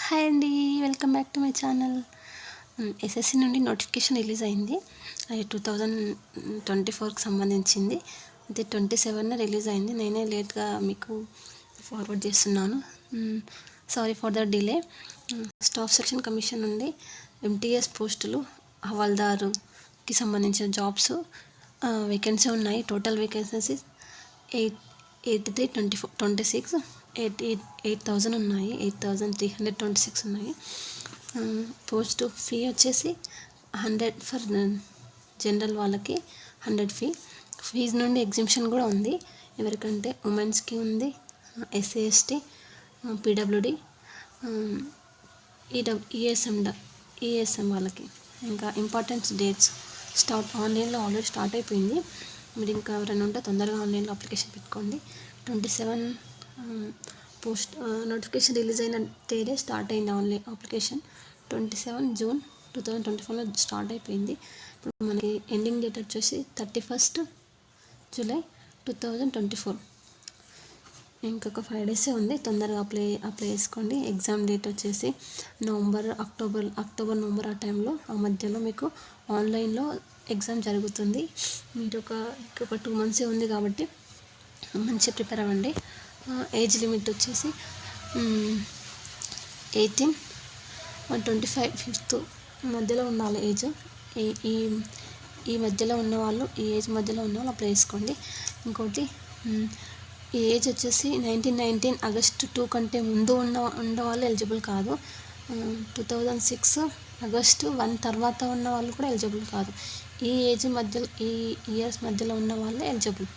Hi అండి, welcome back to my channel. SSC నుండి notification release అయింది. అది 2024కి సంబంధించింది. అయితే 27న రిలీజ్ అయింది. నేనే లేట్గా మీకు ఫార్వర్డ్ చేస్తున్నాను. Sorry for the delay. Staff selection commission నుండి ఎంటీఎస్ పోస్టులు హవాల్దారుకి సంబంధించిన జాబ్స్ వేకెన్సీ ఉన్నాయి. టోటల్ వేకెన్సీస్ 83,24,26 8,000 ఉన్నాయి. 8,326 ఉన్నాయి. పోస్ట్ ఫీ వచ్చేసి 100 ఫర్ జనరల్ వాళ్ళకి 100 ఫీజు నుండి ఎగ్జిబిషన్ కూడా ఉంది. ఎవరికంటే ఉమెన్స్కి ఉంది, ఎస్సీ ఎస్టీ, పీడబ్ల్యూడి, ఈఎస్ఎం వాళ్ళకి. ఇంకా ఇంపార్టెంట్ డేట్స్ ఆన్లైన్లో ఆల్రెడీ స్టార్ట్ అయిపోయింది. మీరు ఇంకా ఎవరైనా ఉంటే తొందరగా ఆన్లైన్లో అప్లికేషన్ పెట్టుకోండి. 27 పోస్ట్ నోటిఫికేషన్ రిలీజ్ అయిన తేదీ స్టార్ట్ అయింది ఆన్లైన్ అప్లికేషన్. 27 జూన్ 2024లో స్టార్ట్ అయిపోయింది. ఇప్పుడు మనకి ఎండింగ్ డేట్ వచ్చేసి 31 జూలై 2024. ఇంకొక 5 days ఉంది. తొందరగా అప్లై చేసుకోండి. ఎగ్జామ్ డేట్ వచ్చేసి అక్టోబర్ నవంబర్ ఆ టైంలో, ఆ మధ్యలో మీకు ఆన్లైన్లో ఎగ్జామ్ జరుగుతుంది. మీరు ఒక 2 months ఉంది కాబట్టి మంచిగా ప్రిపేర్ అవ్వండి. ఏజ్ లిమిట్ వచ్చేసి 18 25 5th మధ్యలో ఉండాలి ఏజ్. ఈ మధ్యలో ఉన్నవాళ్ళు, ఈ ఏజ్ మధ్యలో ఉన్నవాళ్ళు అప్లై చేసుకోండి. ఇంకోటి, ఈ ఏజ్ వచ్చేసి 1919 ఆగస్ట్ 2 కంటే ముందు ఉన్న వాళ్ళు ఎలిజిబుల్ కాదు. 2006 ఆగస్ట్ 1 తర్వాత ఉన్న వాళ్ళు కూడా ఎలిజిబుల్ కాదు. ఈ ఏజ్ మధ్యలో, ఈ ఇయర్స్ మధ్యలో ఉన్న వాళ్ళే ఎలిజిబుల్.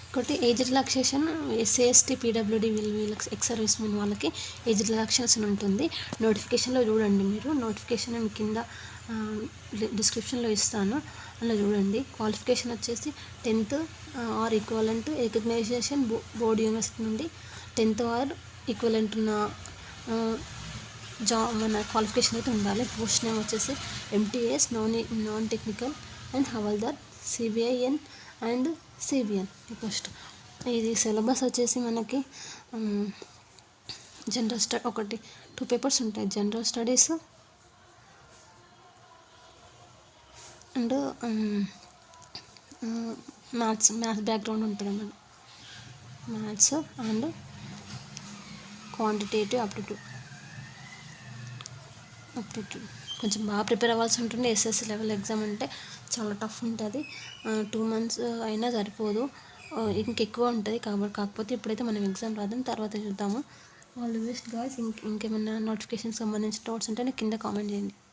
ఇంకోటి, age relaxation SC ST PWD వీళ్ళకి ఎక్స్ సర్వీస్ మెన్ వాళ్ళకి ఏజ్ రిలాక్సేషన్ ఉంటుంది. నోటిఫికేషన్లో చూడండి. మీరు నోటిఫికేషన్ కింద డిస్క్రిప్షన్లో ఇస్తాను, అలా చూడండి. క్వాలిఫికేషన్ వచ్చేసి 10th or equivalent recognisation board university నుండి 10th ఆర్ ఈక్వలెంట్ ఉన్న మన క్వాలిఫికేషన్ అయితే ఉండాలి. పోస్ట్ నేమ్ వచ్చేసి MTS non technical and havaldar CBIN and CBN post. ఇది సిలబస్ వచ్చేసి మనకి జనరల్ 2 పేపర్స్ ఉంటాయి. General studies and maths background ఉంటుంది అన్నమాట. మ్యాథ్స్ అండ్ క్వాంటిటేటివ్ అప్టిట్యూడ్ కొంచెం బాగా ప్రిపేర్ అవ్వాల్సి ఉంటుంది. ఎస్ఎస్సి లెవెల్ ఎగ్జామ్ అంటే చాలా టఫ్ ఉంటుంది. 2 months అయినా సరిపోదు, ఇంకెక్కువ ఉంటుంది. కాకపోతే ఇప్పుడైతే మనం ఎగ్జామ్ రాద్దాం, తర్వాత చూద్దాము. All the best guys. ఇంకేమైనా నోటిఫికేషన్ సంబంధించిన డౌట్స్ ఉంటే నాకు కింద కామెంట్ చేయండి.